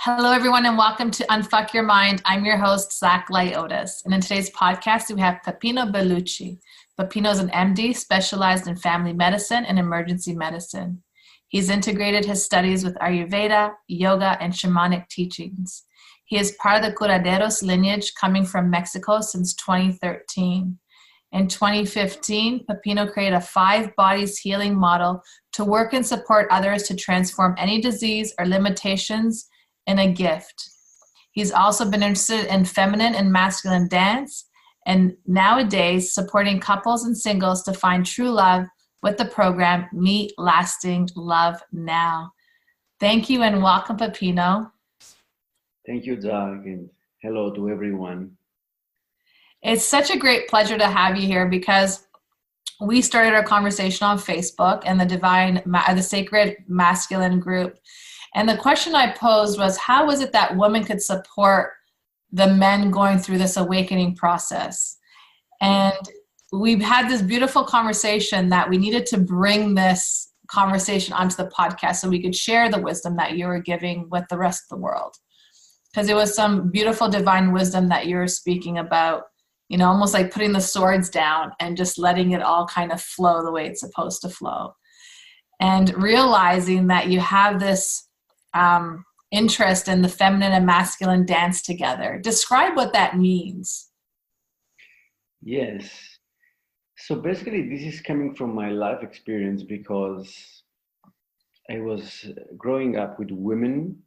Hello, everyone, and welcome to Unfuck Your Mind. I'm your host, Zach Otis. And in today's podcast, we have Peppino Bellusci. Peppino is an MD specialized in family medicine and emergency medicine. He's integrated his studies with Ayurveda, yoga, and shamanic teachings. He is part of the Curanderos lineage coming from Mexico since 2013. In 2015, Peppino created a 5 bodies healing model to work and support others to transform any disease or limitations in a gift. He's also been interested in feminine and masculine dance, and nowadays supporting couples and singles to find true love with the program Meet Lasting Love Now. Thank you and welcome, Peppino. Thank you, Doug, and hello to everyone. It's such a great pleasure to have you here because we started our conversation on Facebook and the Sacred Masculine group. And the question I posed was, how is it that women could support the men going through this awakening process? And we've had this beautiful conversation that we needed to bring this conversation onto the podcast so we could share the wisdom that you were giving with the rest of the world. Because it was some beautiful divine wisdom that you were speaking about, you know, almost like putting the swords down and just letting it all kind of flow the way it's supposed to flow. And realizing that you have this interest in the feminine and masculine dance together. Describe what that means. Yes. So basically, this is coming from my life experience because I was growing up with women.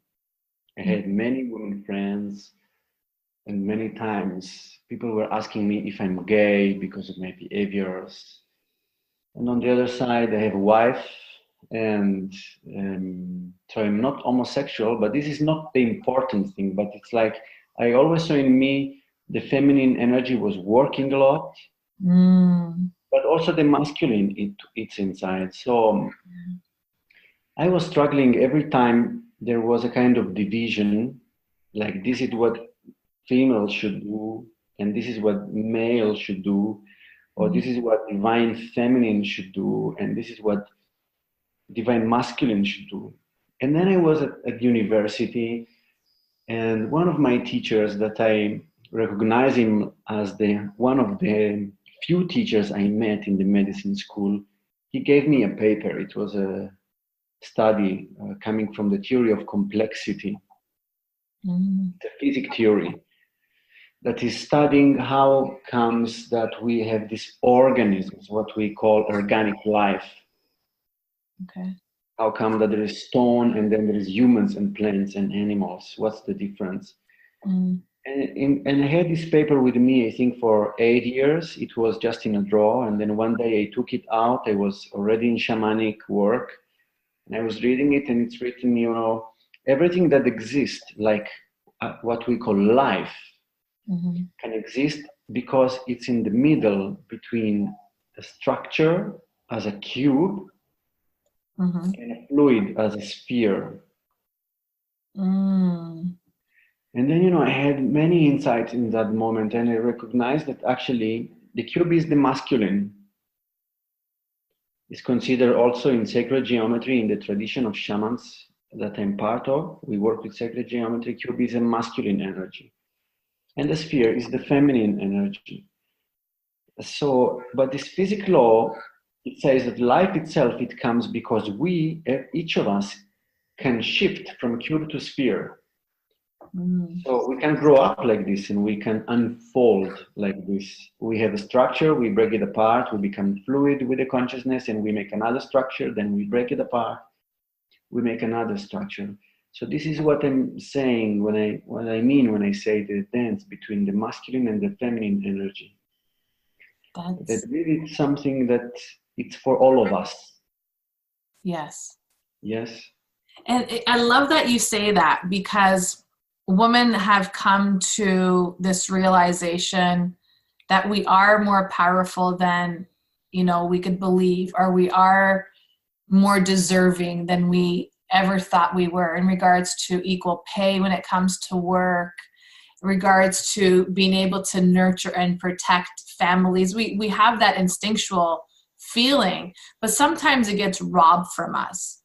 I had many women friends, and many times people were asking me if I'm gay because of my behaviors. And on the other side, I have a wife. And so I'm not homosexual, but this is not the important thing. But it's like I always saw in me the feminine energy was working a lot, but also the masculine it's inside. So I was struggling every time there was a kind of division, like this is what female should do, and this is what male should do, or this is what divine feminine should do, and this is what divine masculine should do. And then I was at university, and one of my teachers that I recognize him as one of the few teachers I met in the medicine school, he gave me a paper. It was a study coming from the theory of complexity, the physics theory, that is studying how comes that we have these organisms, what we call organic life. Okay. How come that there is stone and then there is humans and plants and animals? What's the difference? And I had this paper with me, I think, for 8 years. It was just in a drawer. And then one day I took it out. I was already in shamanic work. And I was reading it, and it's written, you know, everything that exists, like what we call life, can exist because it's in the middle between a structure as a cube and a fluid as a sphere. And then, you know, I had many insights in that moment, and I recognized that actually the cube is the masculine. It's considered also in sacred geometry, in the tradition of shamans that I'm part of. We work with sacred geometry. Cube is a masculine energy, and the sphere is the feminine energy. So, but this physics law, it says that life itself, it comes because we, each of us, can shift from cube to sphere. So we can grow up like this, and we can unfold like this. We have a structure, we break it apart, we become fluid with the consciousness, and we make another structure, then we break it apart, we make another structure. So this is what I'm saying when I say the dance between the masculine and the feminine energy. That really is something that it's for all of us. Yes. Yes. And I love that you say that, because women have come to this realization that we are more powerful than, you know, we could believe, or we are more deserving than we ever thought we were in regards to equal pay when it comes to work, in regards to being able to nurture and protect families. We have that instinctual feeling, but sometimes it gets robbed from us.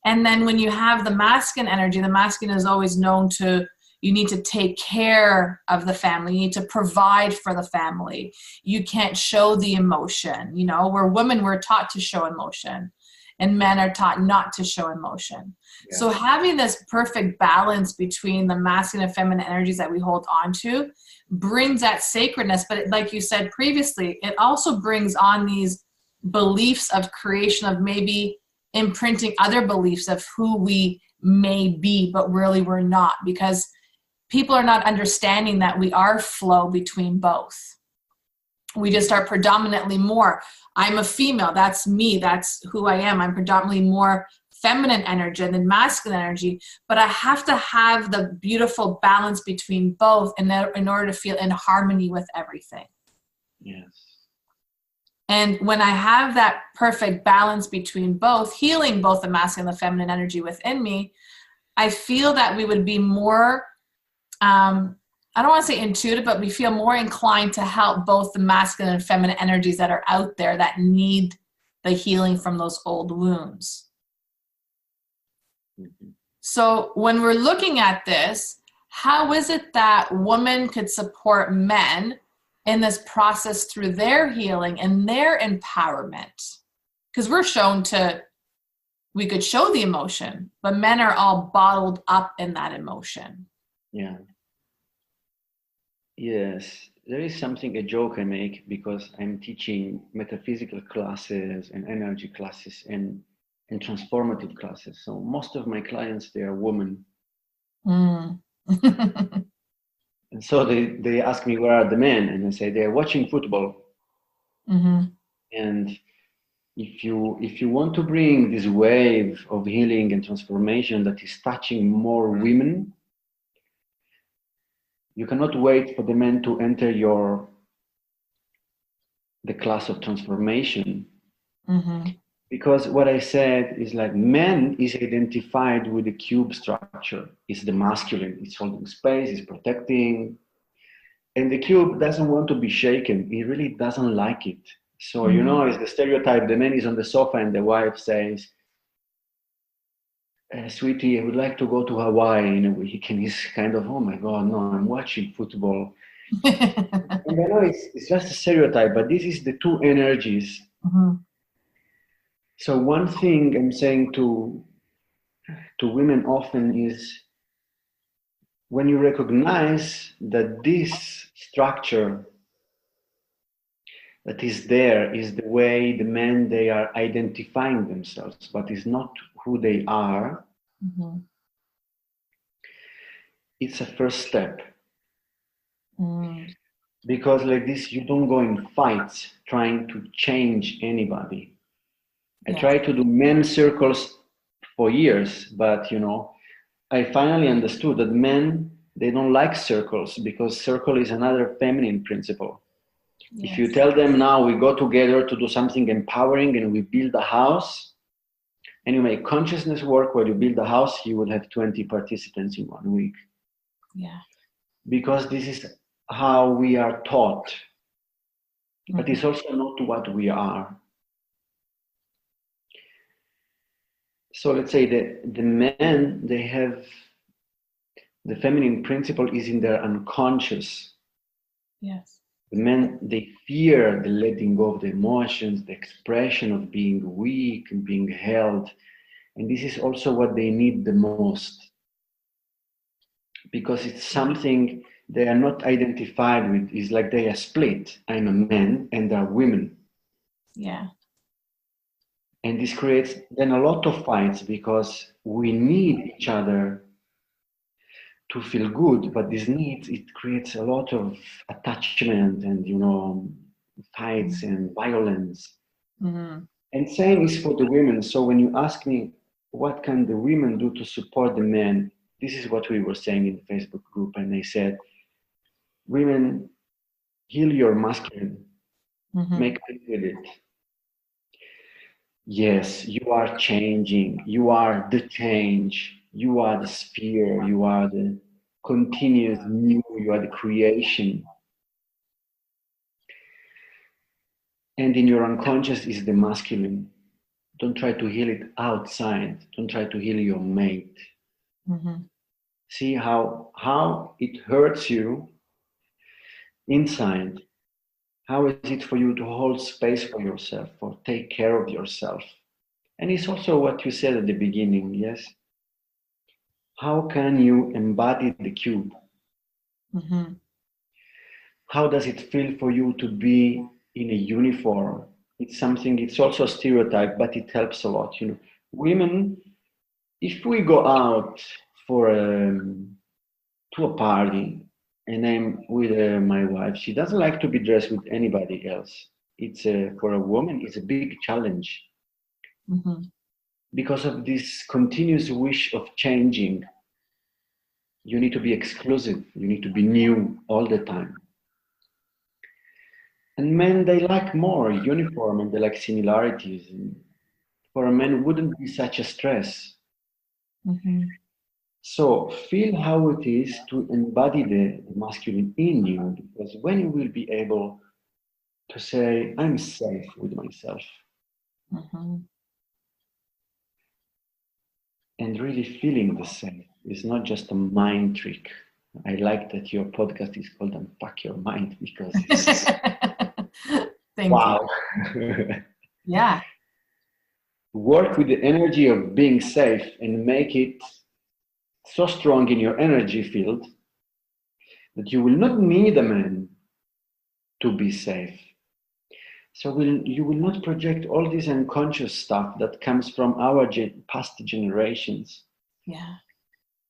And then when you have the masculine energy, the masculine is always known to, you need to take care of the family. You need to provide for the family. You can't show the emotion. You know, we're women, we're taught to show emotion, and men are taught not to show emotion. Yeah. So having this perfect balance between the masculine and feminine energies that we hold on to brings that sacredness. But like you said previously, it also brings on these beliefs of creation, of maybe imprinting other beliefs of who we may be, but really we're not, because people are not understanding that we are flow between both. We just are predominantly more, I'm a female, that's me, that's who I am. I'm predominantly more feminine energy than masculine energy, but I have to have the beautiful balance between both in order to feel in harmony with everything. Yes. And when I have that perfect balance between both, healing both the masculine and the feminine energy within me, I feel that we would be more, I don't want to say intuitive, but we feel more inclined to help both the masculine and feminine energies that are out there that need the healing from those old wounds. Mm-hmm. So when we're looking at this, how is it that women could support men in this process through their healing and their empowerment? Because we're shown to, we could show the emotion, but men are all bottled up in that emotion. Yeah. Yes, there is something, a joke I make, because I'm teaching metaphysical classes and energy classes and transformative classes. So most of my clients, they are women. And so they ask me, where are the men? And I say, they're watching football. Mm-hmm. And if you want to bring this wave of healing and transformation that is touching more women, you cannot wait for the men to enter the class of transformation. Mm-hmm. Because what I said is like, man is identified with the cube structure. It's the masculine, it's holding space, it's protecting. And the cube doesn't want to be shaken. It really doesn't like it. So, mm-hmm. You know, it's the stereotype, the man is on the sofa and the wife says, sweetie, I would like to go to Hawaii in a week. And he's kind of, oh my God, no, I'm watching football. And I know it's just a stereotype, but this is the two energies. Mm-hmm. So one thing I'm saying to women often is, when you recognize that this structure that is there is the way the men, they are identifying themselves, but is not who they are, mm-hmm. It's a first step. Mm. Because like this, you don't go in fights trying to change anybody. I tried to do men's circles for years, but you know, I finally understood that men, they don't like circles, because circle is another feminine principle. Yes. If you tell them now we go together to do something empowering and we build a house, and you make consciousness work while you build a house, you will have 20 participants in 1 week. Yeah. Because this is how we are taught, mm-hmm. But it's also not what we are. So let's say the men, they have, the feminine principle is in their unconscious. Yes. The men, they fear the letting go of the emotions, the expression of being weak and being held. And this is also what they need the most. Because it's something they are not identified with. It's like they are split. I'm a man and they're women. Yeah. And this creates then a lot of fights, because we need each other to feel good, but this need, it creates a lot of attachment and, you know, fights and violence. Mm-hmm. And same is for the women. So when you ask me, what can the women do to support the men? This is what we were saying in the Facebook group. And they said, women, heal your masculine, mm-hmm. Make peace with it. Yes, you are changing. You are the change. You are the sphere. You are the continuous new. You are the creation. And in your unconscious is the masculine. Don't try to heal it outside. Don't try to heal your mate. Mm-hmm. See how it hurts you inside. How is it for you to hold space for yourself, or take care of yourself? And it's also what you said at the beginning, yes? How can you embody the cube? Mm-hmm. How does it feel for you to be in a uniform? It's something, it's also a stereotype, but it helps a lot. You know, women, if we go out for to a party and I'm with my wife, she doesn't like to be dressed with anybody else. It's for a woman, it's a big challenge Mm-hmm. because of this continuous wish of changing. You need to be exclusive. You need to be new all the time. And men, they like more uniform and they like similarities. And for a man, wouldn't be such a stress. Mm-hmm. So feel how it is to embody the masculine in you, because when you will be able to say, I'm safe with myself, Mm-hmm. and really feeling the safe is not just a mind trick. I like that your podcast is called Unpack Your Mind, because it's Thank wow. you. Yeah. Work with the energy of being safe and make it so strong in your energy field that you will not need a man to be safe. So you will not project all this unconscious stuff that comes from our past generations. Yeah.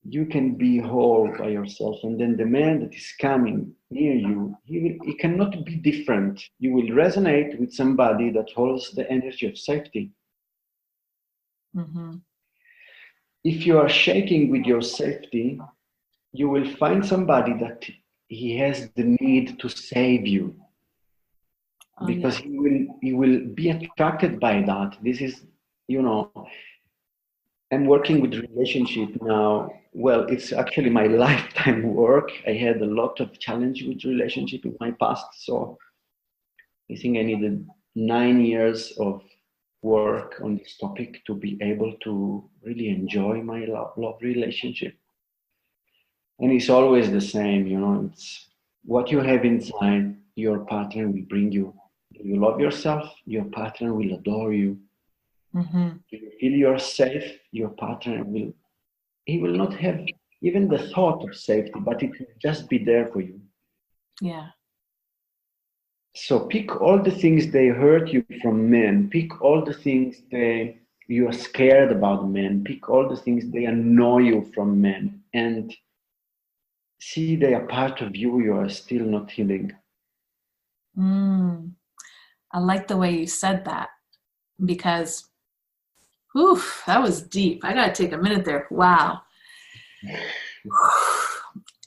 You can be whole by yourself, and then the man that is coming near you, he cannot be different. You will resonate with somebody that holds the energy of safety. Mm-hmm. If you are shaking with your safety, you will find somebody that he has the need to save you, because he will be attracted by that. This is, you know, I'm working with relationship now. Well, it's actually my lifetime work. I had a lot of challenge with relationship in my past, so I think I needed 9 years of work on this topic to be able to really enjoy my love relationship. And it's always the same, you know, it's what you have inside, your partner will bring you. Do you love yourself? Your partner will adore you. Mm-hmm. Do you feel you're safe? Your partner he will not have even the thought of safety, but it will just be there for you. Yeah. So pick all the things they hurt you from men. Pick all the things you are scared about men. Pick all the things they annoy you from men. And see they are part of you. You are still not healing. I like the way you said that, because whew, that was deep. I got to take a minute there. Wow.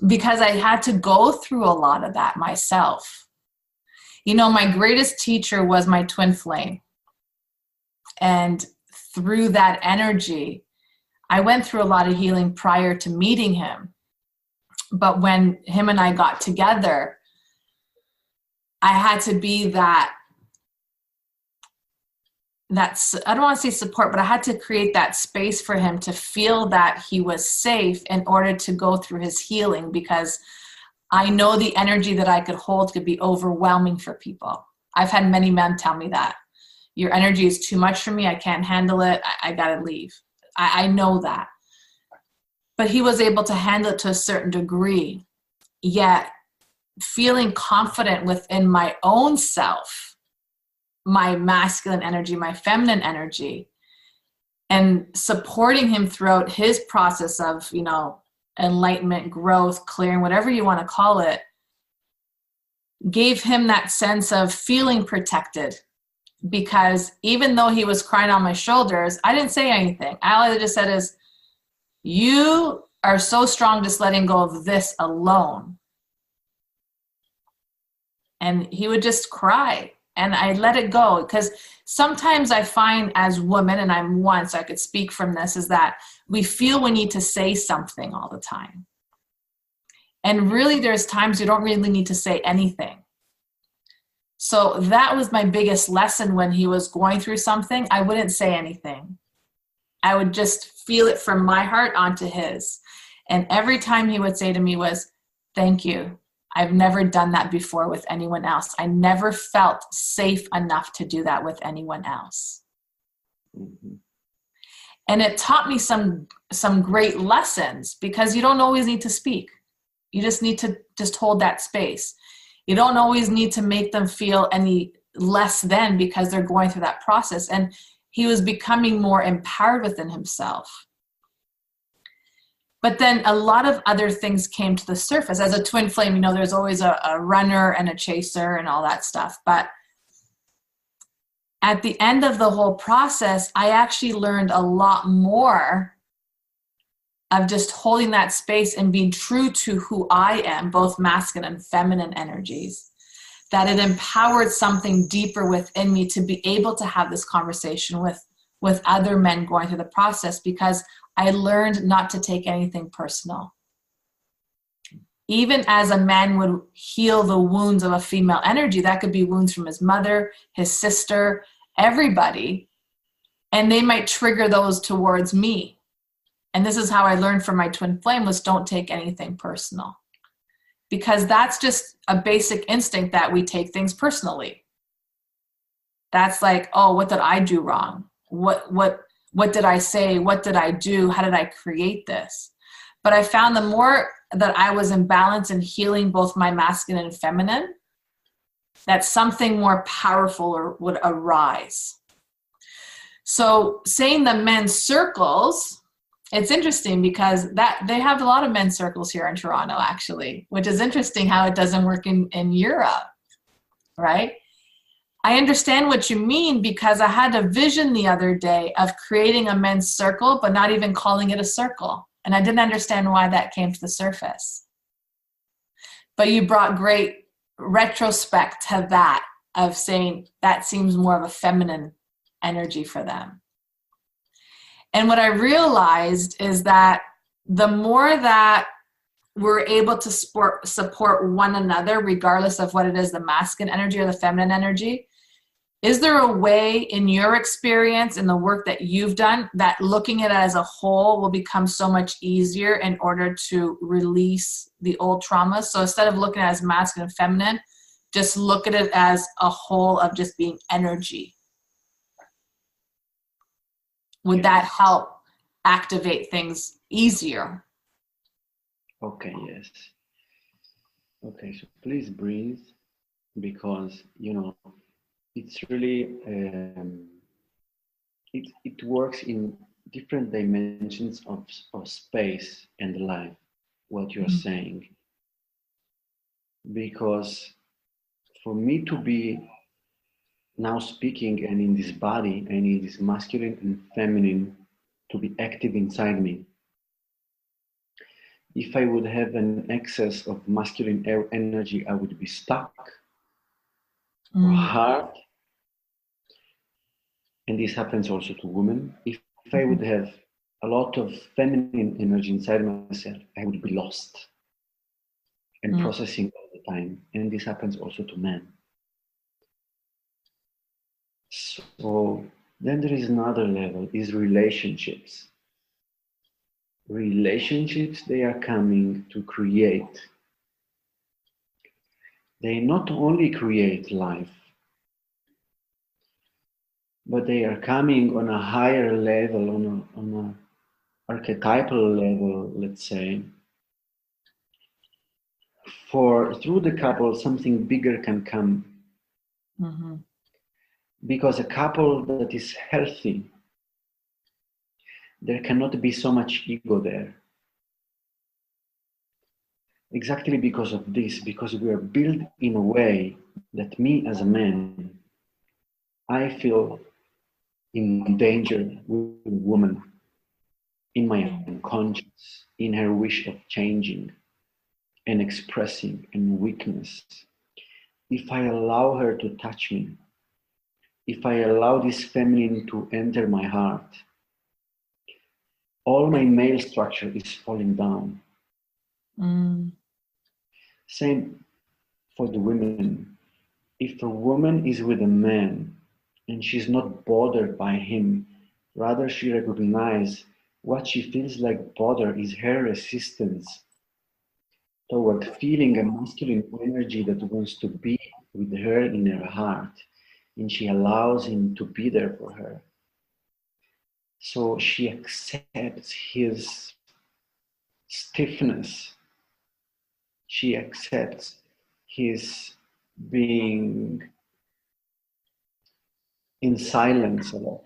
Because I had to go through a lot of that myself. You know, my greatest teacher was my twin flame. And through that energy, I went through a lot of healing prior to meeting him. But when him and I got together, I had to be that's, I don't want to say support, but I had to create that space for him to feel that he was safe in order to go through his healing, because I know the energy that I could hold could be overwhelming for people. I've had many men tell me that. Your energy is too much for me. I can't handle it. I got to leave. I know that. But he was able to handle it to a certain degree, yet feeling confident within my own self, my masculine energy, my feminine energy, and supporting him throughout his process of, you know, enlightenment, growth, clearing, whatever you want to call it, gave him that sense of feeling protected. Because even though he was crying on my shoulders, I didn't say anything. All I just said is, you are so strong just letting go of this alone. And he would just cry. And I let it go, because sometimes I find as women, and I'm one, so I could speak from this, is that we feel we need to say something all the time. And really there's times you don't really need to say anything. So that was my biggest lesson. When he was going through something, I wouldn't say anything. I would just feel it from my heart onto his. And every time he would say to me was, thank you. I've never done that before with anyone else. I never felt safe enough to do that with anyone else. Mm-hmm. And it taught me some great lessons, because you don't always need to speak. You just need to just hold that space. You don't always need to make them feel any less than because they're going through that process. And he was becoming more empowered within himself. But then a lot of other things came to the surface. As a twin flame, you know, there's always a runner and a chaser and all that stuff. But at the end of the whole process, I actually learned a lot more of just holding that space and being true to who I am, both masculine and feminine energies, that it empowered something deeper within me to be able to have this conversation with other men going through the process, because I learned not to take anything personal. Even as a man would heal the wounds of a female energy, that could be wounds from his mother, his sister, everybody, and they might trigger those towards me. And this is how I learned from my twin flame, was don't take anything personal, because that's just a basic instinct that we take things personally. That's like, oh, what did I do wrong? What did I say? What did I do? How did I create this? But I found the more that I was in balance and healing both my masculine and feminine, that something more powerful would arise. So saying the men's circles, it's interesting because that they have a lot of men's circles here in Toronto, actually, which is interesting how it doesn't work in Europe, right? I understand what you mean, because I had a vision the other day of creating a men's circle, but not even calling it a circle. And I didn't understand why that came to the surface. But you brought great retrospect to that, of saying that seems more of a feminine energy for them. And what I realized is that the more that we're able to support one another, regardless of what it is, the masculine energy or the feminine energy, is there a way in your experience, in the work that you've done, that looking at it as a whole will become so much easier in order to release the old traumas? So instead of looking at it as masculine and feminine, just look at it as a whole of just being energy. Would that help activate things easier? Okay, yes. Okay, so please breathe, because, you know, it's really, it works in different dimensions of space and life, what you're saying. Because for me to be now speaking and in this body and in this masculine and feminine to be active inside me, if I would have an excess of masculine energy, I would be stuck or hard. And this happens also to women. If I would have a lot of feminine energy inside myself, I would be lost and processing all the time. And this happens also to men. So then there is another level, is relationships. Relationships, they are coming to create. They not only create life, but they are coming on a higher level, on an archetypal level, let's say. For through the couple, something bigger can come. Because a couple that is healthy, there cannot be so much ego there. Exactly because of this, because we are built in a way that me as a man, I feel in danger with a woman, in my unconscious, in her wish of changing and expressing and weakness. If I allow her to touch me, if I allow this feminine to enter my heart, all my male structure is falling down. Same for the women. if a woman is with a man and she's not bothered by him, rather she recognizes what she feels like bother is her resistance toward feeling a masculine energy that wants to be with her in her heart, and she allows him to be there for her. So she accepts his stiffness. She accepts his being in silence a lot.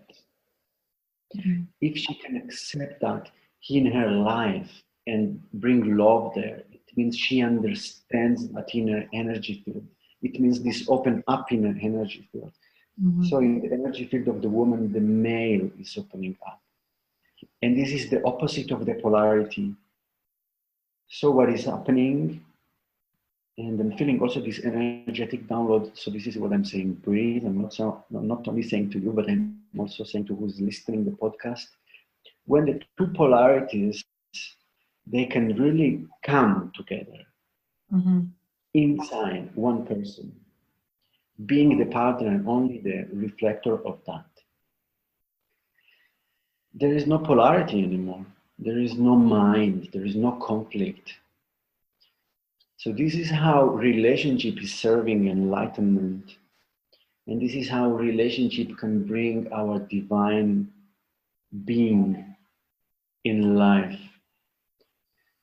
If she can accept that in her life and bring love there, it means she understands that inner energy field. It means this open up inner energy field. So in the energy field of the woman, the male is opening up. And this is the opposite of the polarity. So what is happening, and I'm feeling also this energetic download. So this is what I'm saying, breathe. I'm not only saying to you, but I'm also saying to who's listening the podcast. When the two polarities, they can really come together inside one person, being the partner and only the reflector of that. There is no polarity anymore. There is no mind. There is no conflict. So this is how relationship is serving enlightenment. And this is how relationship can bring our divine being in life.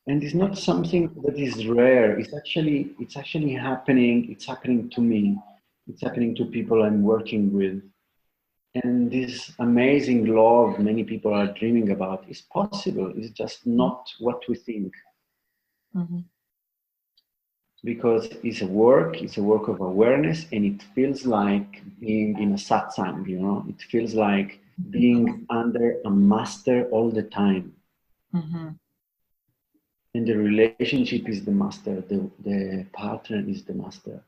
And it's not something that is rare. It's actually happening. It's happening to me. It's happening to people I'm working with. And this amazing love many people are dreaming about is possible. It's just not what we think. Because it's a work of awareness, and it feels like being in a satsang, you know? It feels like being under a master all the time. And the relationship is the master, the partner is the master.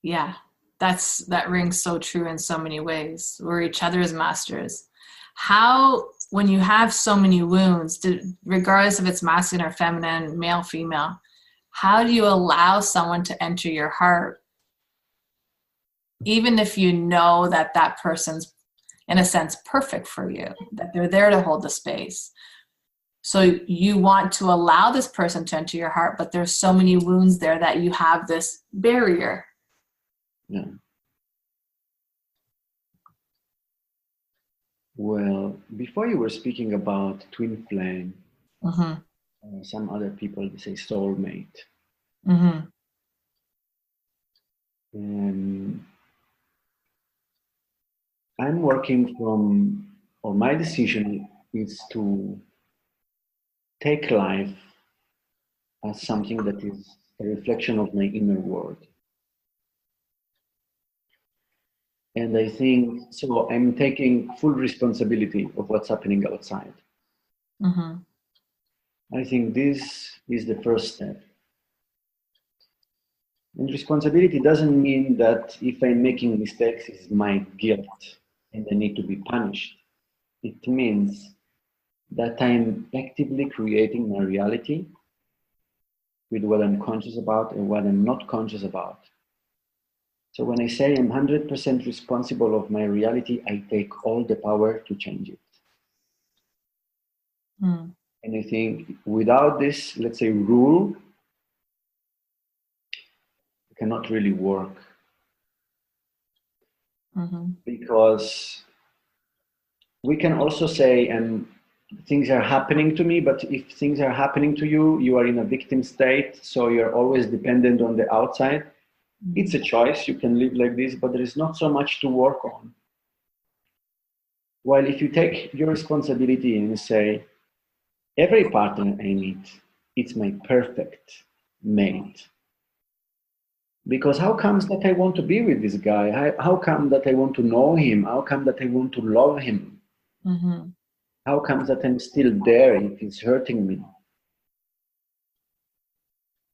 Yeah, that rings so true in so many ways. We're each other's masters. How, when you have so many wounds, regardless if it's masculine or feminine, male, female, how do you allow someone to enter your heart, even if you know that that person's, in a sense, perfect for you, that they're there to hold the space? So you want to allow this person to enter your heart, but there's so many wounds there that you have this barrier. Yeah. Well, before you were speaking about twin flame, some other people say soulmate. And I'm working from, or my decision is to take life as something that is a reflection of my inner world. And I think, so I'm taking full responsibility of what's happening outside. I think this is the first step. And responsibility doesn't mean that if I'm making mistakes, it's my guilt and I need to be punished. It means that I'm actively creating my reality with what I'm conscious about and what I'm not conscious about. So when I say I'm 100% responsible of my reality, I take all the power to change it. And I think without this, let's say, rule, it cannot really work. Because we can also say, and things are happening to me, but if things are happening to you, you are in a victim state, so you're always dependent on the outside. It's a choice, you can live like this, but there is not so much to work on. While if you take your responsibility and say, every partner I meet, it's my perfect mate. Because how comes that I want to be with this guy? How come that I want to know him? How come that I want to love him? How comes that I'm still there if he's hurting me?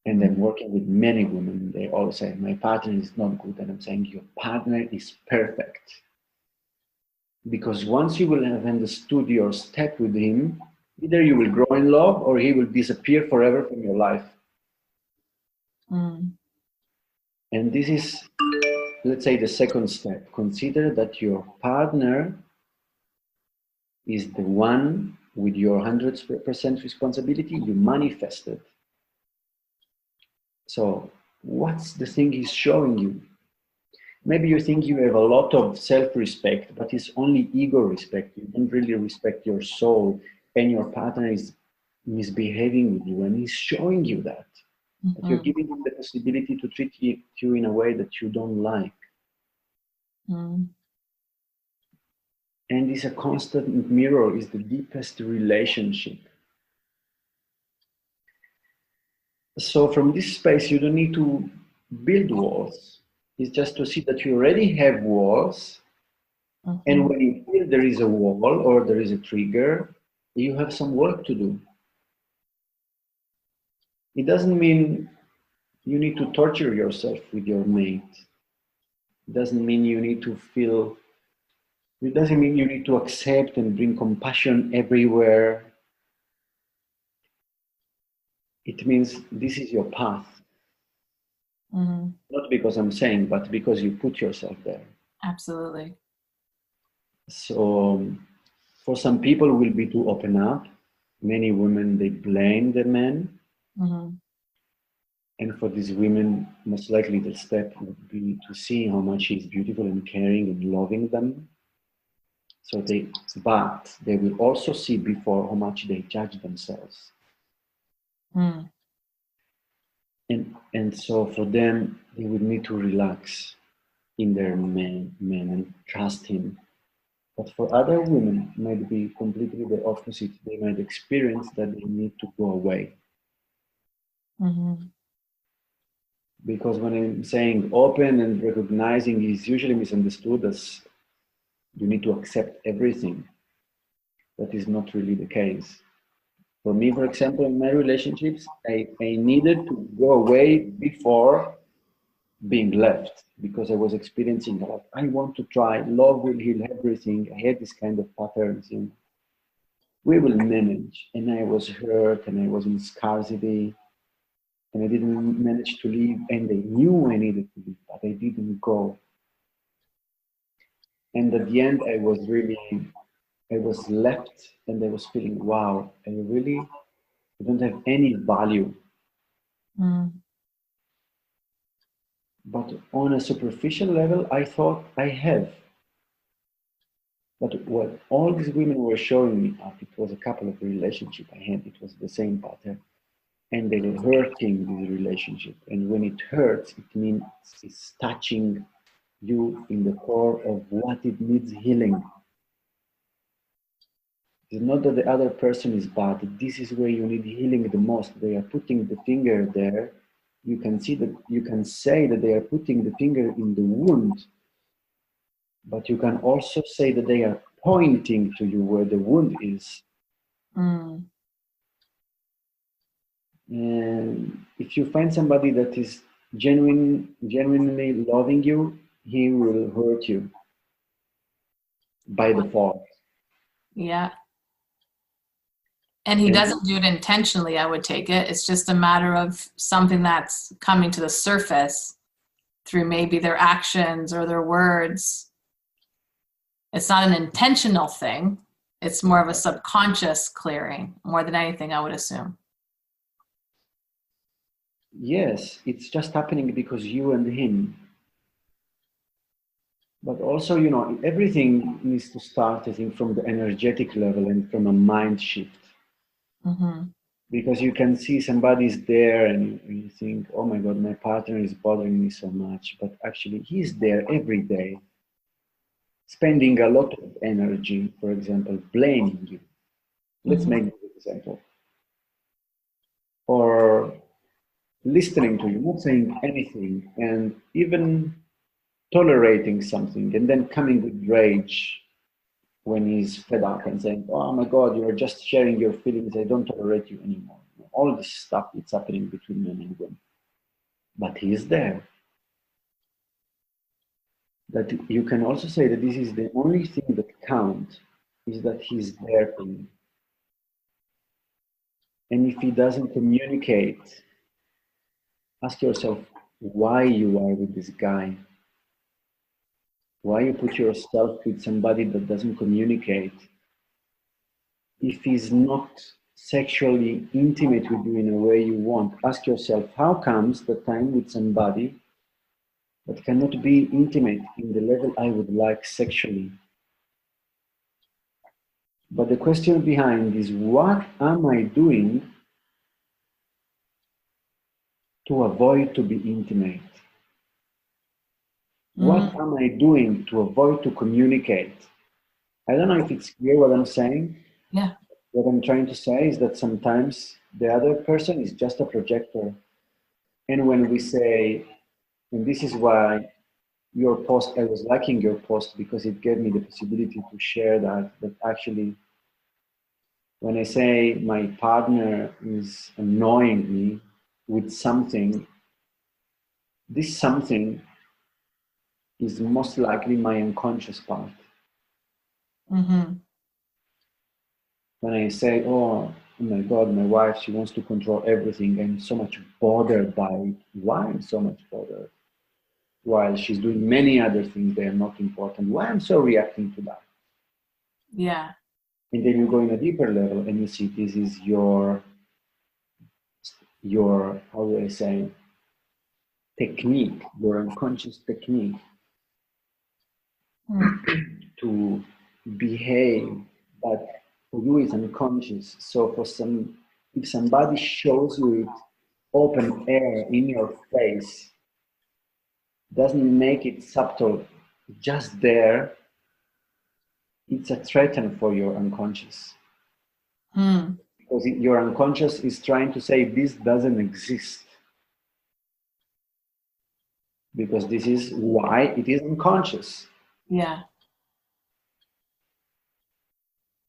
And I'm working with many women. They all say, my partner is not good. And I'm saying, your partner is perfect. Because once you will have understood your step with him, either you will grow in love or he will disappear forever from your life. Mm. And this is, let's say, the second step. Consider that your partner is the one with your 100% responsibility. You manifest it. So what's the thing he's showing you? Maybe you think you have a lot of self-respect, but it's only ego respect. You don't really respect your soul, and your partner is misbehaving with you, and he's showing you that. But you're giving him the possibility to treat you in a way that you don't like. Mm. And it's a constant mirror, is the deepest relationship. So from this space, you don't need to build walls. It's just to see that you already have walls. And when you feel there is a wall or there is a trigger, you have some work to do. It doesn't mean you need to torture yourself with your mate. It doesn't mean you need to feel, it doesn't mean you need to accept and bring compassion everywhere. It means this is your path. Not because I'm saying, but because you put yourself there. Absolutely. So for some people, it will be to open up. Many women, they blame the men. And for these women, most likely the step would be to see how much he's beautiful and caring and loving them. But they will also see before how much they judge themselves. And so for them, they would need to relax in their man and trust him. But for other women, it might be completely the opposite. They might experience that they need to go away. Because when I'm saying open and recognizing is usually misunderstood as you need to accept everything. That is not really the case. For me, for example, in my relationships, I needed to go away before being left because I was experiencing that. I want to try, love will heal everything. I had this kind of patterns in we will manage. And I was hurt and I was in scarcity and I didn't manage to leave and they knew I needed to leave, but I didn't go. And at the end, I was left and I was feeling, wow, I don't have any value. But on a superficial level, I thought I have. But what all these women were showing me, it was a couple of relationships I had, it was the same pattern. And they were hurting this relationship. And when it hurts, it means it's touching you in the core of what it needs healing. It's not that the other person is bad. This is where you need healing the most. They are putting the finger there. You can see that, you can say that they are putting the finger in the wound, but you can also say that they are pointing to you where the wound is. And if you find somebody that is genuinely loving you, he will hurt you by default. Yeah. And he doesn't do it intentionally, I would take it. It's just a matter of something that's coming to the surface through maybe their actions or their words. It's not an intentional thing. It's more of a subconscious clearing, more than anything, I would assume. Yes, it's just happening because you and him. But also, everything needs to start, I think, from the energetic level and from a mind shift. Because you can see somebody's there and you think, oh my God, my partner is bothering me so much. But actually, he's there every day, spending a lot of energy, for example, blaming you. Let's make this example. Or listening to you, not saying anything, and even tolerating something, and then coming with rage when he's fed up and saying, oh my God, you're just sharing your feelings, I don't tolerate you anymore. All this stuff that's happening between men and women. But he's there. That you can also say that this is the only thing that counts, is that he's there for you. And if he doesn't communicate Ask yourself why you are with this guy. Why you put yourself with somebody that doesn't communicate? If he's not sexually intimate with you in a way you want, ask yourself, how comes that I'm with somebody that cannot be intimate in the level I would like sexually? But the question behind is, what am I doing to avoid to be intimate? What am I doing to avoid to communicate? I don't know if it's clear what I'm saying. Yeah. What I'm trying to say is that sometimes the other person is just a projector. And when we say, and this is why your post, I was liking your post because it gave me the possibility to share that actually, when I say my partner is annoying me with something, this something is most likely my unconscious part. Mm-hmm. When I say, oh my God, my wife, she wants to control everything. I'm so much bothered by it. Why I'm so much bothered? While she's doing many other things that are not important. Why I'm so reacting to that? Yeah. And then you go in a deeper level and you see this is your how do I say, technique, your unconscious technique to behave, but for you it's unconscious. So if somebody shows you it open air in your face, doesn't make it subtle, just there, it's a threat for your unconscious. Because your unconscious is trying to say this doesn't exist. Because this is why it is unconscious. Yeah.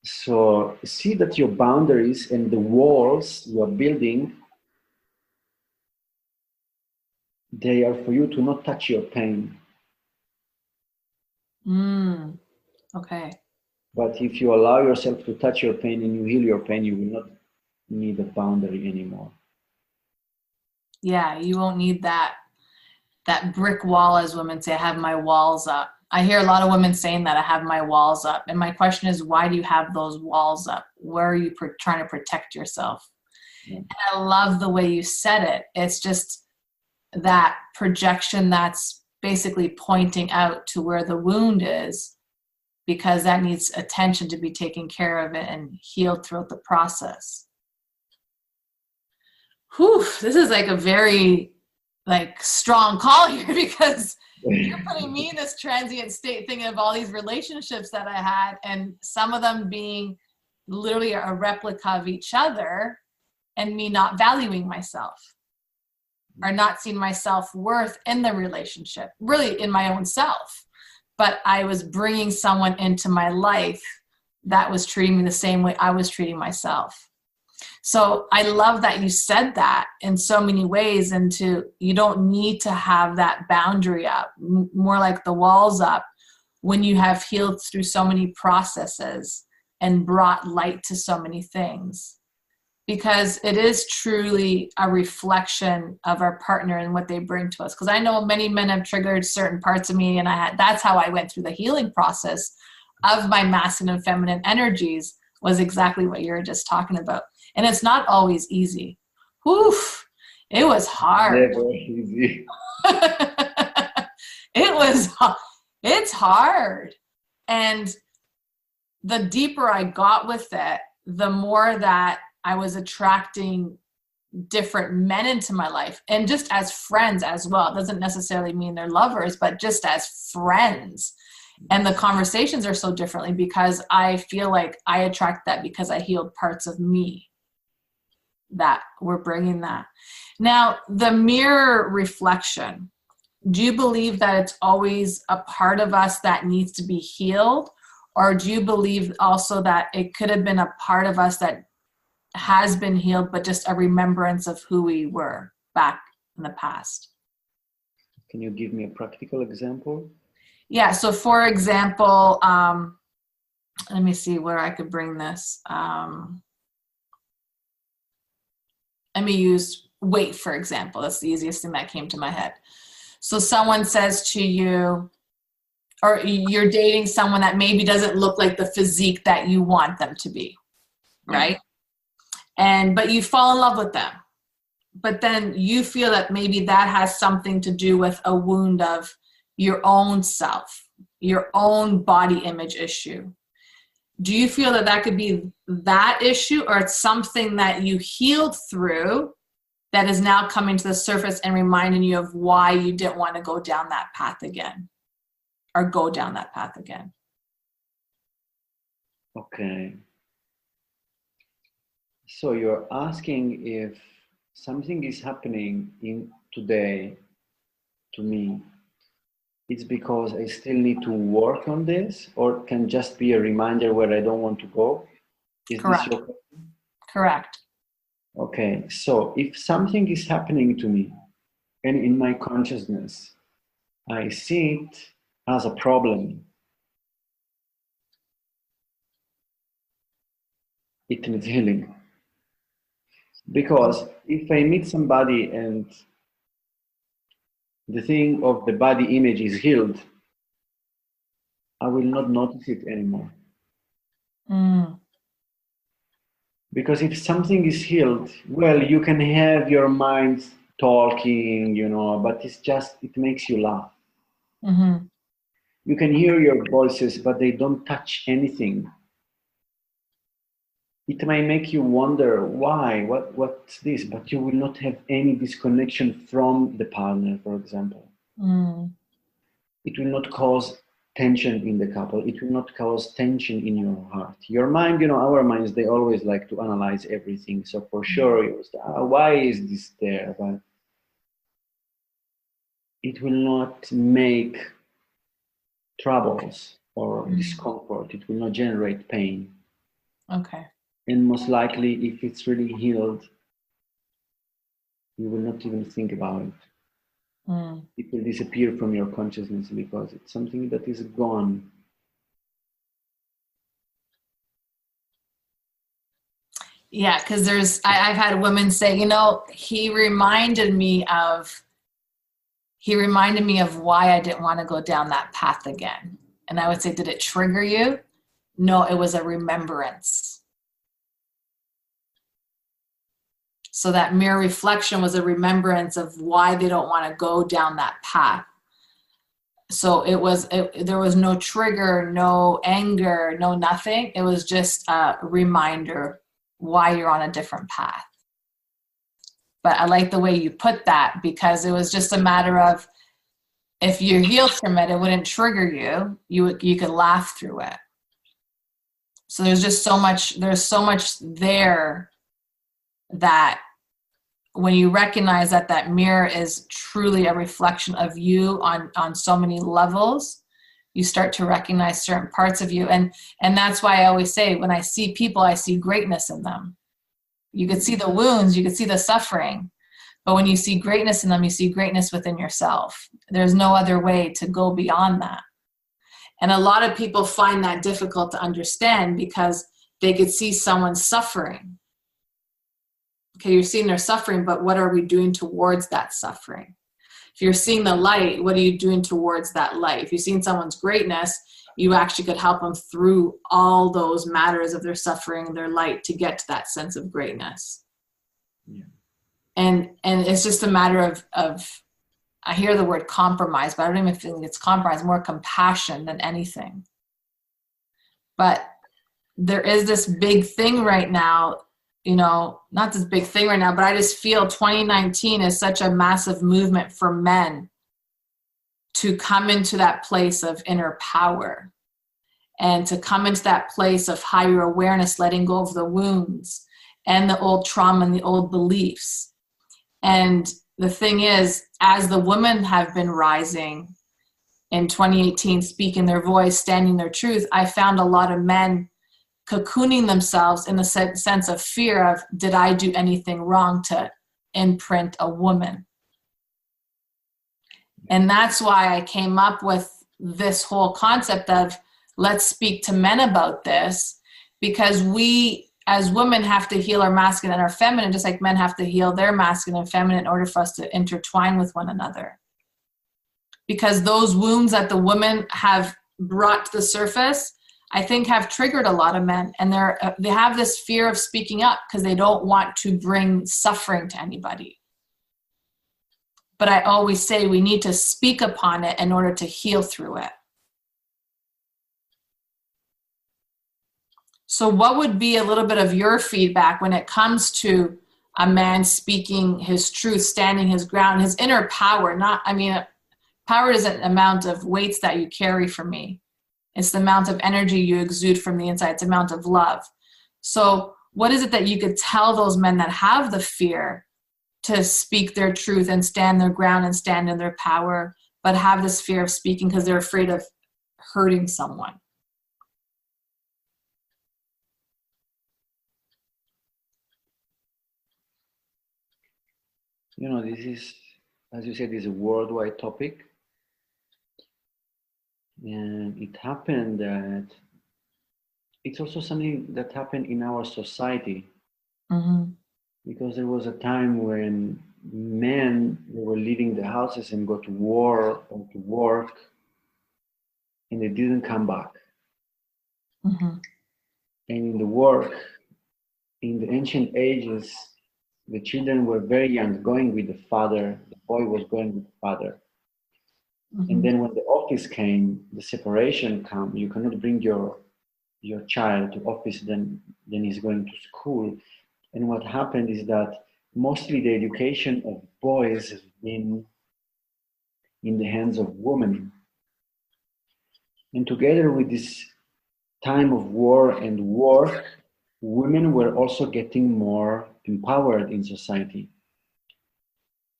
So see that your boundaries and the walls you are building, they are for you to not touch your pain. Okay. But if you allow yourself to touch your pain and you heal your pain, you will not need a boundary anymore. Yeah, you won't need that brick wall, as women say, I have my walls up. I hear a lot of women saying that, I have my walls up. And my question is, why do you have those walls up? Where are you trying to protect yourself? Yeah. And I love the way you said it. It's just that projection that's basically pointing out to where the wound is, because that needs attention to be taken care of it and healed throughout the process. Whew, this is like a very strong call here, because you're putting me in this transient state thinking of all these relationships that I had, and some of them being literally a replica of each other, and me not valuing myself or not seeing my self-worth in the relationship, really in my own self. But I was bringing someone into my life that was treating me the same way I was treating myself. So I love that you said that in so many ways, and you don't need to have that boundary up, more like the walls up, when you have healed through so many processes and brought light to so many things. Because it is truly a reflection of our partner and what they bring to us. Because I know many men have triggered certain parts of me, and that's how I went through the healing process of my masculine and feminine energies, was exactly what you were just talking about. And it's not always easy. Oof, it was hard. Never easy. It's hard. And the deeper I got with it, the more that I was attracting different men into my life, and just as friends as well. It doesn't necessarily mean they're lovers, but just as friends. And the conversations are so differently because I feel like I attract that because I healed parts of me that were bringing that. Now, the mirror reflection, do you believe that it's always a part of us that needs to be healed? Or do you believe also that it could have been a part of us that has been healed, but just a remembrance of who we were back in the past? Can you give me a practical example? Yeah, so for example, let me see where I could bring this. Let me use weight, for example. That's the easiest thing that came to my head. So someone says to you, or you're dating someone that maybe doesn't look like the physique that you want them to be, right? But you fall in love with them. But then you feel that maybe that has something to do with a wound of your own self, your own body image issue. Do you feel that that could be that issue, or it's something that you healed through that is now coming to the surface and reminding you of why you didn't want to go down that path again, or go down that path again? Okay. So you're asking if something is happening in today to me, it's because I still need to work on this, or can just be a reminder where I don't want to go? Is Correct. this your question? Correct. Okay, so if something is happening to me and in my consciousness, I see it as a problem, it needs healing. Because if I meet somebody and the thing of the body image is healed, I will not notice it anymore. Because if something is healed, well, you can have your mind talking, but it's just, it makes you laugh. You can hear your voices, but they don't touch anything. It may make you wonder why, what's this, but you will not have any disconnection from the partner, for example. It will not cause tension in the couple. It will not cause tension in your heart. Your mind, our minds, they always like to analyze everything. So for sure, why is this there? But it will not make troubles or discomfort. It will not generate pain. Okay. And most likely, if it's really healed, you will not even think about it. It will disappear from your consciousness because it's something that is gone. Yeah, because I've had women say, he reminded me of why I didn't want to go down that path again. And I would say, did it trigger you? No, it was a remembrance. So that mirror reflection was a remembrance of why they don't want to go down that path. So there was no trigger, no anger, no nothing. It was just a reminder why you're on a different path. But I like the way you put that, because it was just a matter of, if you're healed from it, it wouldn't trigger you. You could laugh through it. So there's so much there that when you recognize that mirror is truly a reflection of you on so many levels, you start to recognize certain parts of you. And that's why I always say, when I see people, I see greatness in them. You could see the wounds, you could see the suffering, but when you see greatness in them, you see greatness within yourself. There's no other way to go beyond that. And a lot of people find that difficult to understand, because they could see someone suffering. Okay, you're seeing their suffering, but what are we doing towards that suffering? If you're seeing the light, what are you doing towards that light? If you've seen someone's greatness, you actually could help them through all those matters of their suffering, their light, to get to that sense of greatness. Yeah. And it's just a matter of I hear the word compromise, but I don't even think it's compromise, more compassion than anything. But there is this big thing right now, not this big thing right now, but I just feel 2019 is such a massive movement for men to come into that place of inner power, and to come into that place of higher awareness, letting go of the wounds and the old trauma and the old beliefs. And the thing is, as the women have been rising in 2018, speaking their voice, standing their truth, I found a lot of men cocooning themselves in the sense of fear of, did I do anything wrong to imprint a woman? And that's why I came up with this whole concept of, let's speak to men about this, because we as women have to heal our masculine and our feminine, just like men have to heal their masculine and feminine in order for us to intertwine with one another. Because those wounds that the women have brought to the surface, I think, have triggered a lot of men, and they have this fear of speaking up because they don't want to bring suffering to anybody. But I always say we need to speak upon it in order to heal through it. So what would be a little bit of your feedback when it comes to a man speaking his truth, standing his ground, his inner power? Power isn't an amount of weights that you carry for me. It's the amount of energy you exude from the inside. It's the amount of love. So what is it that you could tell those men that have the fear to speak their truth and stand their ground and stand in their power, but have this fear of speaking because they're afraid of hurting someone? This is, as you said, is a worldwide topic. And it happened that it's also something that happened in our society. Mm-hmm. Because there was a time when men, they were leaving the houses and go to war or to work, and they didn't come back. Mm-hmm. And in the work, in the ancient ages, the children were very young, going with the father. The boy was going with the father. Mm-hmm. And then when the office came, the separation came. You cannot bring your child to office, then he's going to school. And what happened is that mostly the education of boys has been in the hands of women. And together with this time of war and work, women were also getting more empowered in society.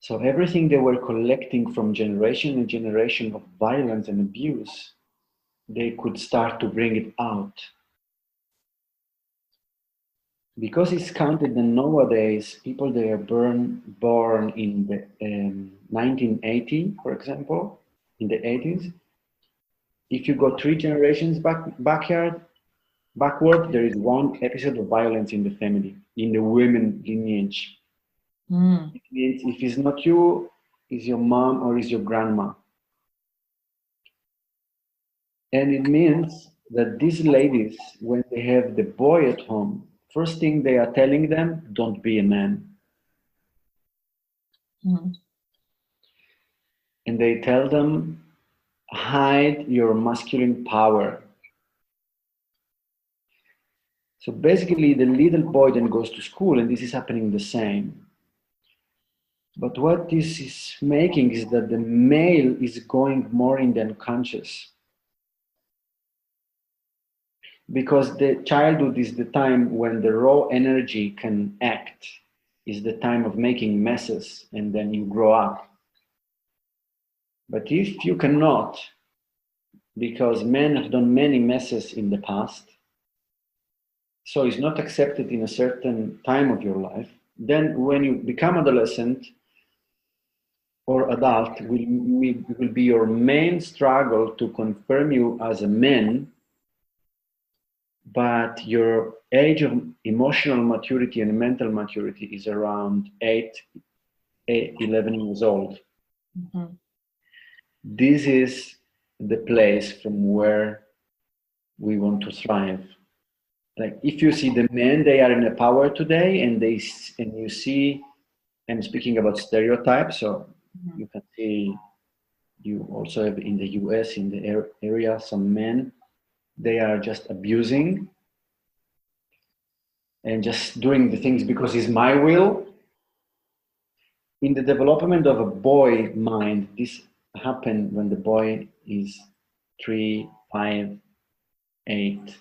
So everything they were collecting from generation and generation of violence and abuse, they could start to bring it out. Because it's counted that nowadays people they are born in the 1980, for example, in the 80s. If you go 3 generations backward, there is one episode of violence in the family, in the women lineage. Mm. It means if it's not you, it's your mom or it's your grandma. And it means that these ladies, when they have the boy at home, first thing they are telling them, don't be a man. Mm. And they tell them, hide your masculine power. So basically, the little boy then goes to school, and this is happening the same. But what this is making is that the male is going more in the unconscious. Because the childhood is the time when the raw energy can act, is the time of making messes, and then you grow up. But if you cannot, because men have done many messes in the past, so it's not accepted in a certain time of your life, then when you become adolescent or adult, will be your main struggle to confirm you as a man, but your age of emotional maturity and mental maturity is around 11 years old. Mm-hmm. This is the place from where we want to thrive. Like if you see the men, they are in the power today, and you see, I'm speaking about stereotypes, so you can see, you also have in the US, in the area, some men, they are just abusing and just doing the things because it's my will. In the development of a boy mind, this happened when the boy is 3, 5, 8.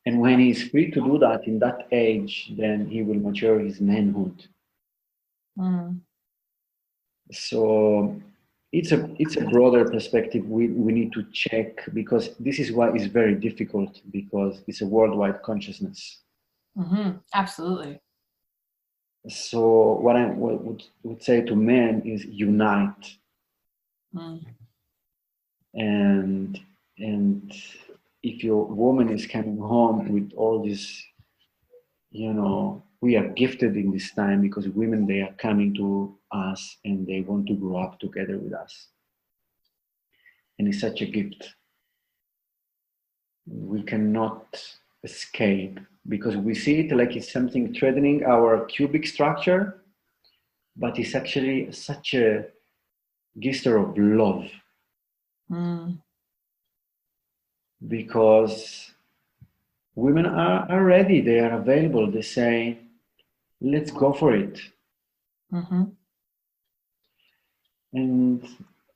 And when he's free to do that in that age, then he will mature his manhood. Mm. So it's a broader perspective we need to check, because this is why it's very difficult, because it's a worldwide consciousness. Mm-hmm. Absolutely. So what I would say to men is unite. Mm. And if your woman is coming home with all these we are gifted in this time because women, they are coming to us and they want to grow up together with us. And it's such a gift. We cannot escape because we see it like it's something threatening our cubic structure, but it's actually such a gesture of love. Because women are ready, they are available, they say, let's go for it. And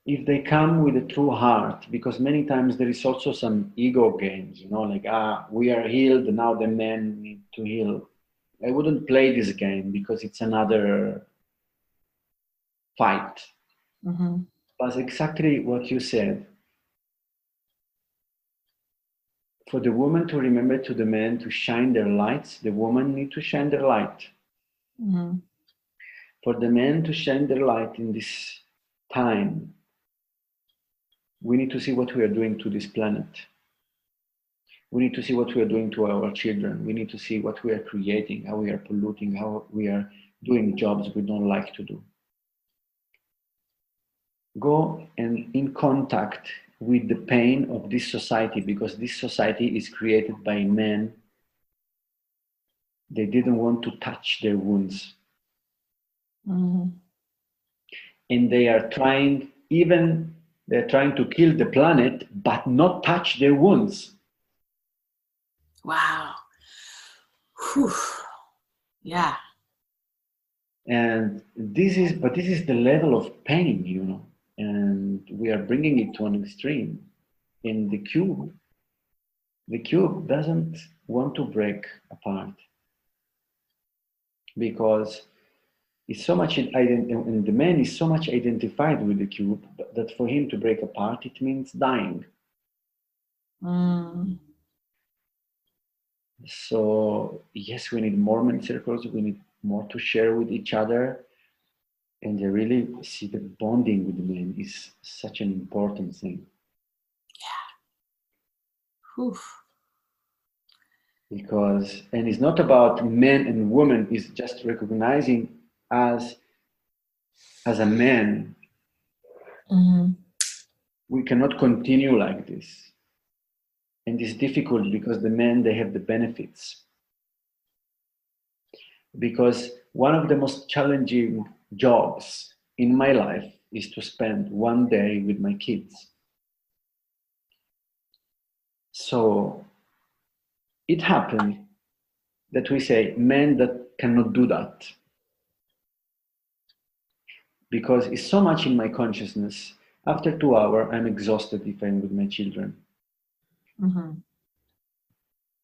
if they come with a true heart, because many times there is also some ego games, like, we are healed, now the men need to heal. I wouldn't play this game because it's another fight. But exactly what you said. For the woman to remember to the men to shine their lights, the woman need to shine their light. For the men to shine their light in this time, we need to see what we are doing to this planet. We need to see what we are doing to our children. We need to see what we are creating, how we are polluting, how we are doing jobs we don't like to do. Go and in contact with the pain of this society, because this society is created by men. They didn't want to touch their wounds. And they are trying, they're trying to kill the planet, but not touch their wounds. Wow. Whew. Yeah. And this is the level of pain, and we are bringing it to an extreme. In the cube doesn't want to break apart because it's so much and the man is so much identified with the cube that for him to break apart, it means dying. So yes, we need more men circles, we need more to share with each other, and I really see that bonding with men is such an important thing. Yeah. Because, and it's not about men and women, it's just recognizing as a man, we cannot continue like this. And it's difficult because the men, they have the benefits. Because one of the most challenging jobs in my life is to spend one day with my kids. So it happened that we say men that cannot do that. Because it's so much in my consciousness. After 2 hours, I'm exhausted if I'm with my children.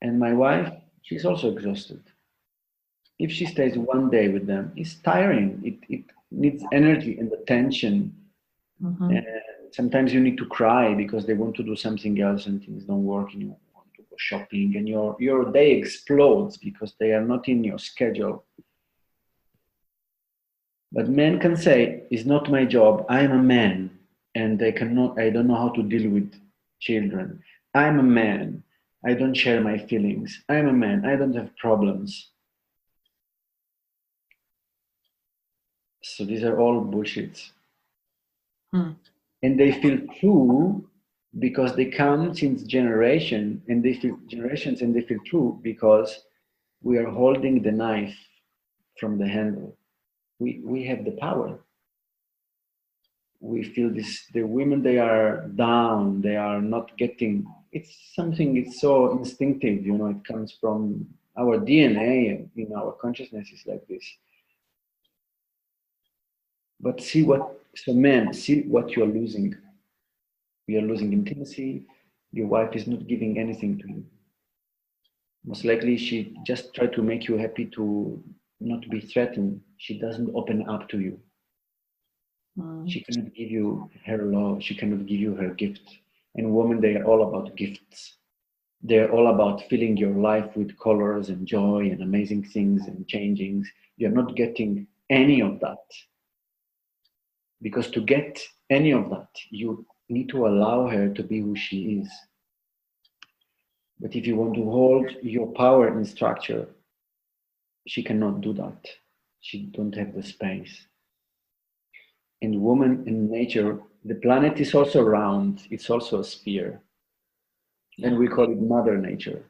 And my wife, she's also exhausted. If she stays one day with them, it's tiring. It needs energy and attention. And sometimes you need to cry because they want to do something else and things don't work and you want to go shopping and your day explodes because they are not in your schedule. But men can say, it's not my job, I'm a man and I don't know how to deal with children. I'm a man, I don't share my feelings. I'm a man, I don't have problems. So these are all bullshits. And they feel true because they come since generations and they feel true because we are holding the knife from the handle. We have the power. We feel this, the women, they are down, they are not getting, it's so instinctive, it comes from our DNA, in our consciousness is like this. But men, see what you're losing. You're losing intimacy, your wife is not giving anything to you. Most likely she just tried to make you happy to not be threatened. She doesn't open up to you. She cannot give you her love. She cannot give you her gift. And women, they are all about gifts. They're all about filling your life with colors and joy and amazing things and changings. You're not getting any of that. Because to get any of that, you need to allow her to be who she is. But if you want to hold your power in structure, she cannot do that. She don't have the space. And woman in nature, the planet is also round. It's also a sphere. Yeah. And we call it Mother Nature.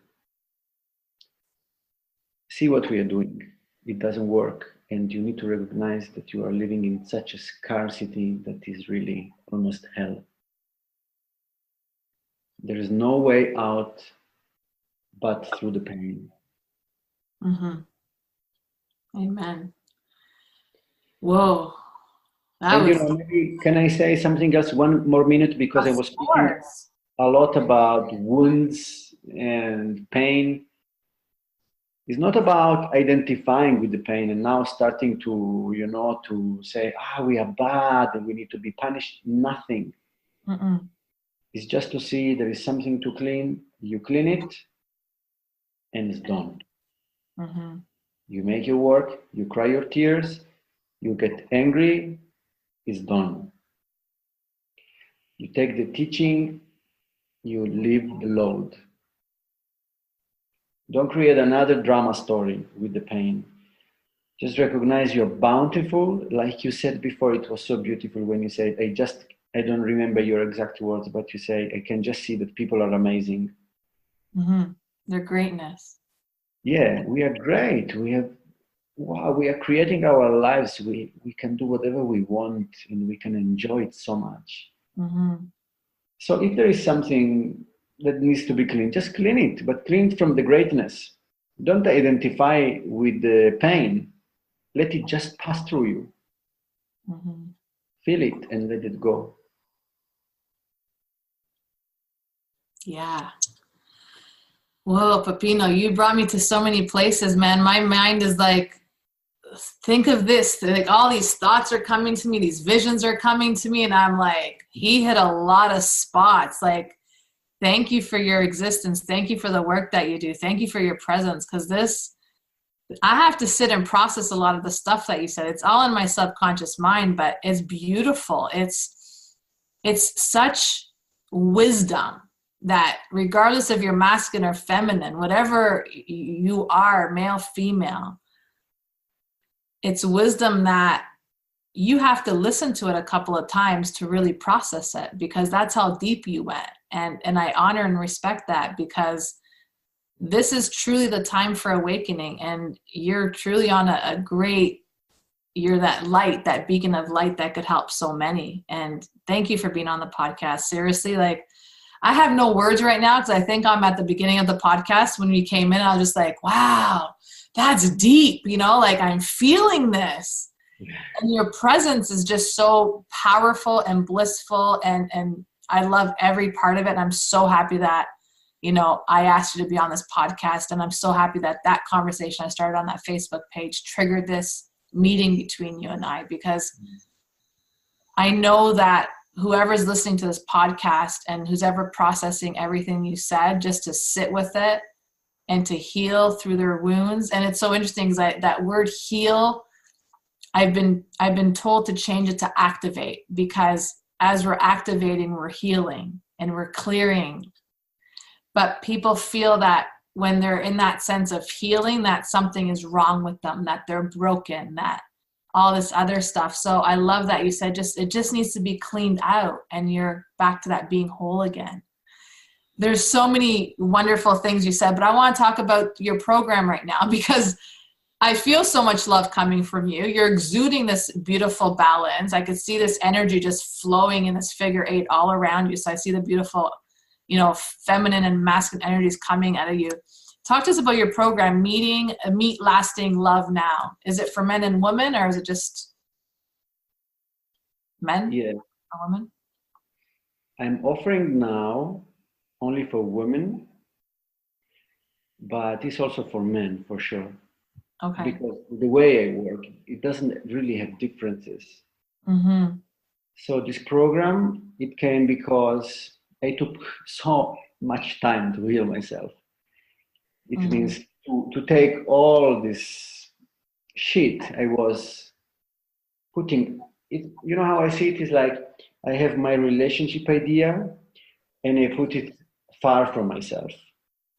See what we are doing. It doesn't work. And you need to recognize that you are living in such a scarcity that is really almost hell. There is no way out but through the pain. Mm-hmm. Amen. Whoa. And you know, maybe can I say something else? One more minute, because I was speaking a lot about wounds and pain. It's not about identifying with the pain and now starting to, you know, to say, we are bad and we need to be punished. Nothing. Mm-mm. It's just to see there is something to clean. You clean it and it's done. Mm-hmm. You make your work, you cry your tears, you get angry, it's done. You take the teaching, you leave the load. Don't create another drama story with the pain. Just recognize you're bountiful. Like you said before, it was so beautiful when you said, I don't remember your exact words, but you say, I can just see that people are amazing. Mm-hmm. Their greatness. Yeah, we are great. We are creating our lives. We can do whatever we want and we can enjoy it so much. Mm-hmm. So if there is something that needs to be cleaned, just clean it, but clean it from the greatness. Don't identify with the pain. Let it just pass through you. Mm-hmm. Feel it and let it go. Yeah. Whoa, Peppino, you brought me to so many places, man. My mind is like, think of this, like all these thoughts are coming to me, these visions are coming to me, and I'm like, he hit a lot of spots. Like, thank you for your existence. Thank you for the work that you do. Thank you for your presence. Because I have to sit and process a lot of the stuff that you said. It's all in my subconscious mind, but it's beautiful. It's such wisdom that regardless of your masculine or feminine, whatever you are, male, female, it's wisdom that you have to listen to it a couple of times to really process it, because that's how deep you went. And I honor and respect that, because this is truly the time for awakening, and you're truly on you're that light, that beacon of light that could help so many. And thank you for being on the podcast. Seriously, like, I have no words right now, because I think I'm at the beginning of the podcast when we came in. I was just like, wow, that's deep, like I'm feeling this. And your presence is just so powerful and blissful. And I love every part of it. And I'm so happy that, I asked you to be on this podcast. And I'm so happy that that conversation I started on that Facebook page triggered this meeting between you and I, because I know that whoever's listening to this podcast and who's ever processing everything you said, just to sit with it and to heal through their wounds. And it's so interesting because that word heal, I've been told to change it to activate, because as we're activating, we're healing and we're clearing. But people feel that when they're in that sense of healing, that something is wrong with them, that they're broken, that all this other stuff. So I love that you said it just needs to be cleaned out, and you're back to that being whole again. There's so many wonderful things you said, but I want to talk about your program right now, because I feel so much love coming from you. You're exuding this beautiful balance. I could see this energy just flowing in this figure 8 all around you. So I see the beautiful, feminine and masculine energies coming out of you. Talk to us about your program, Meet Lasting Love Now. Is it for men and women, or is it just men? Yeah. Or women? I'm offering now only for women, but it's also for men for sure. Okay. Because the way I work, it doesn't really have differences. Mm-hmm. So this program, it came because I took so much time to heal myself. It Mm-hmm. means to take all this shit I was putting it. You know how I see it is like I have my relationship idea and I put it far from myself.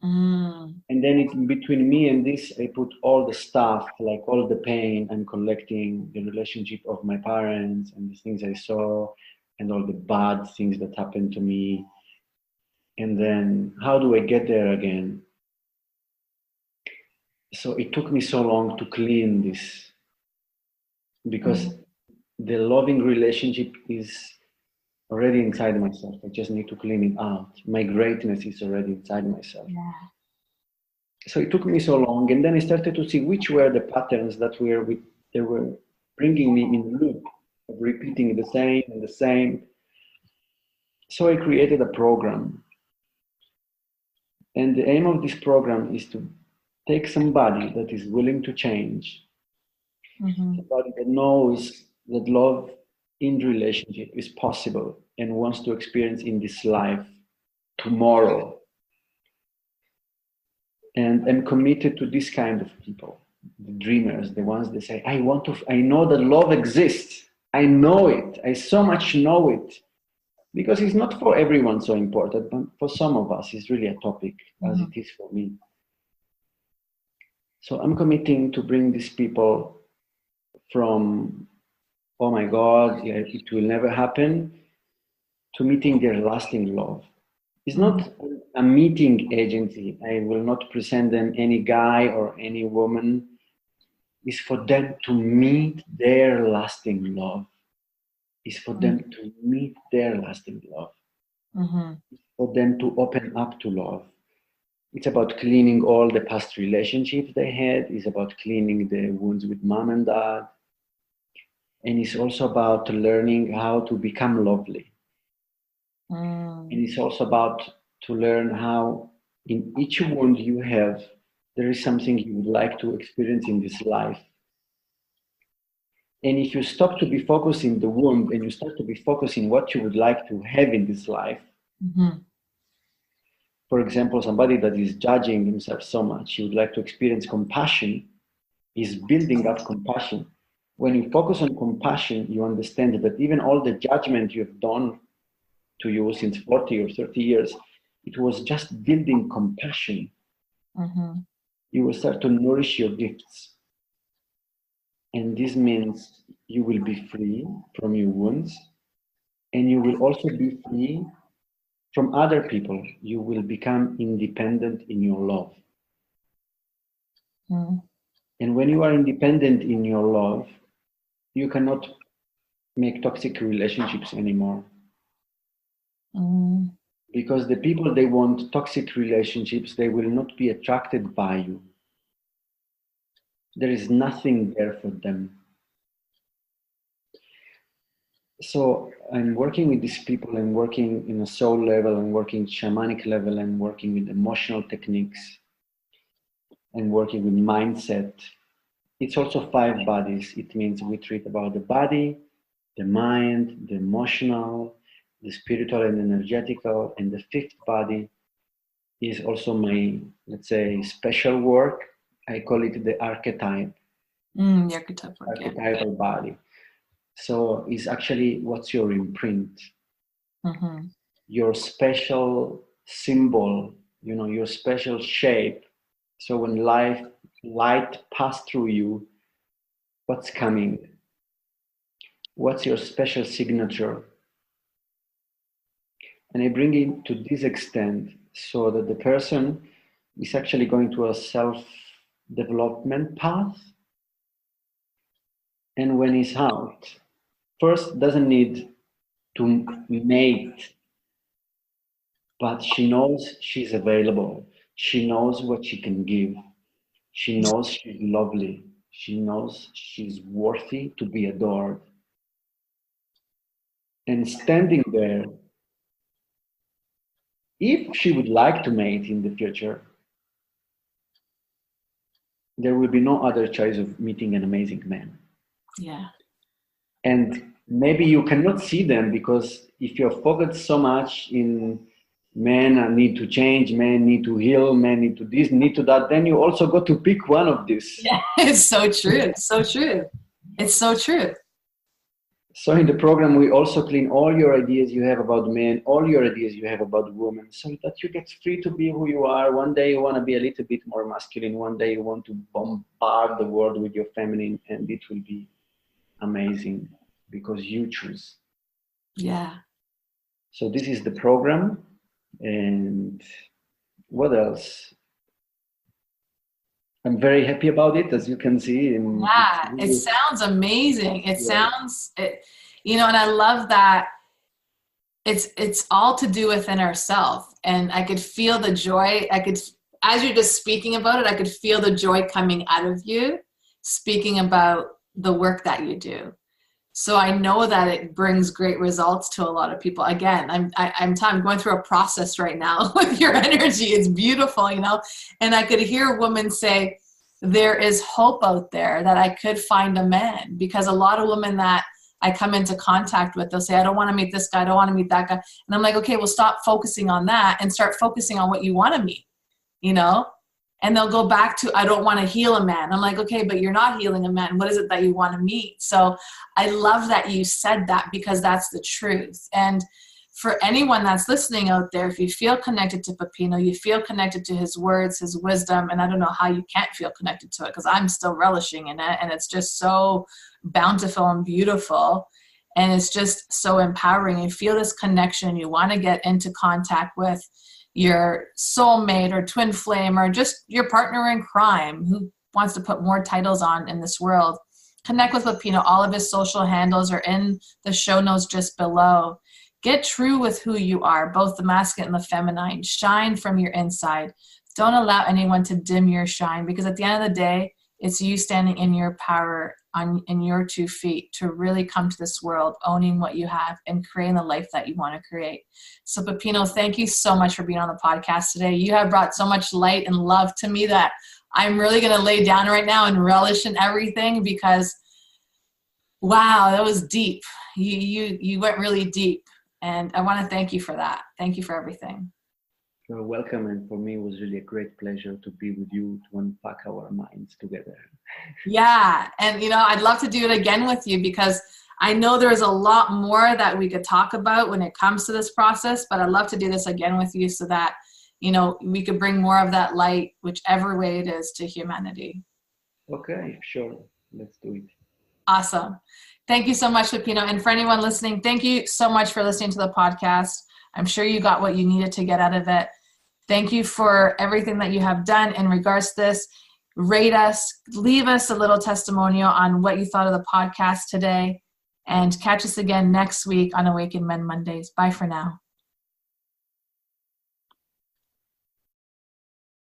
And then in between me and this, I put all the stuff, like all the pain I'm collecting, the relationship of my parents and the things I saw and all the bad things that happened to me. And then how do I get there again? So it took me so long to clean this, because the loving relationship is already inside myself. I just need to clean it out. My greatness is already inside myself. Yeah. So it took me so long, and then I started to see which were the patterns that they were bringing me in a loop of repeating the same and the same. So I created a program, and the aim of this program is to take somebody that is willing to change, somebody that knows that love in relationship is possible and wants to experience in this life tomorrow. And I'm committed to this kind of people, the dreamers, the ones that say, I know that love exists. I know it. I so much know it. Because it's not for everyone so important, but for some of us, it's really a topic, as it is for me. So I'm committing to bring these people from, oh my God, yeah, it will never happen, to meeting their lasting love. It's not a meeting agency. I will not present them any guy or any woman. It's for them to meet their lasting love. It's for them to meet their lasting love. It's for them to open up to love. It's about cleaning all the past relationships they had. It's about cleaning the wounds with mom and dad. And it's also about learning how to become lovely. And it's also about to learn how in each wound you have, there is something you would like to experience in this life. And if you stop to be focusing the wound and you start to be focusing what you would like to have in this life, for example, somebody that is judging himself so much, he would like to experience compassion, is building up compassion. When you focus on compassion, you understand that even all the judgment you have done to you since 40 or 30 years, it was just building compassion. You will start to nourish your gifts. And this means you will be free from your wounds, and you will also be free from other people. You will become independent in your love. And when you are independent in your love, you cannot make toxic relationships anymore. Because the people they want toxic relationships, they will not be attracted by you. There is nothing there for them. So I'm working with these people. I'm working in a soul level. I'm working shamanic level. I'm working with emotional techniques. I'm working with mindset. It's also 5 bodies. It means we treat about the body, the mind, the emotional, the spiritual and energetical, and the 5th body is also my, let's say, special work. I call it the archetype. The archetype work, archetypal body. So it's actually what's your imprint, your special symbol, your special shape. So when light pass through you, what's coming? What's your special signature? And I bring it to this extent so that the person is actually going to a self-development path. And when he's out, first doesn't need to mate, but she knows she's available. She knows what she can give. She knows she's lovely. She knows she's worthy to be adored. And standing there, if she would like to mate in the future, there will be no other choice of meeting an amazing man. Yeah. And maybe you cannot see them because if you're focused so much in men need to change, men need to heal, men need to this, need to that, then you also got to pick one of these. Yeah, it's so true. It's so true. It's so true. So in the program, we also clean all your ideas you have about men, all your ideas you have about women, so that you get free to be who you are. One day you want to be a little bit more masculine. One day you want to bombard the world with your feminine, and it will be amazing because you choose. Yeah. So this is the program. And what else? I'm very happy about it, as you can see. And Yeah, it sounds amazing. It sounds, you know, and I love that it's all to do within ourselves. And I could feel the joy. As you're just speaking about it, I could feel the joy coming out of you, speaking about the work that you do. So I know that it brings great results to a lot of people. Again, I'm going through a process right now with your energy. It's beautiful, you know, and I could hear women say, there is hope out there that I could find a man, because a lot of women that I come into contact with, they'll say, I don't want to meet this guy. I don't want to meet that guy. And I'm like, okay, well, stop focusing on that and start focusing on what you want to meet, you know? And they'll go back to, I don't want to heal a man. I'm like, okay, but you're not healing a man. What is it that you want to meet? So I love that you said that, because that's the truth. And for anyone that's listening out there, if you feel connected to Peppino, you feel connected to his words, his wisdom, and I don't know how you can't feel connected to it, because I'm still relishing in it. And it's just so bountiful and beautiful. And it's just so empowering. You feel this connection. You want to get into contact with your soulmate or twin flame, or just your partner in crime who wants to put more titles on in this world. Connect with Peppino. All of his social handles are in the show notes just below. Get true with who you are, both the masculine and the feminine. Shine from your inside. Don't allow anyone to dim your shine, because at the end of the day, it's you standing in your power in your 2 feet to really come to this world, owning what you have and creating the life that you want to create. So Peppino, thank you so much for being on the podcast today. You have brought so much light and love to me that I'm really going to lay down right now and relish in everything, because wow, that was deep. You went really deep. And I want to thank you for that. Thank you for everything. You're welcome. And for me, it was really a great pleasure to be with you, to unpack our minds together. Yeah. And, you know, I'd love to do it again with you, because I know there's a lot more that we could talk about when it comes to this process, but I'd love to do this again with you so that, you know, we could bring more of that light, whichever way it is, to humanity. Okay, sure. Let's do it. Awesome. Thank you so much, Peppino. And for anyone listening, thank you so much for listening to the podcast. I'm sure you got what you needed to get out of it. Thank you for everything that you have done in regards to this. Rate us, leave us a little testimonial on what you thought of the podcast today, and catch us again next week on Awakened Men Mondays. Bye for now.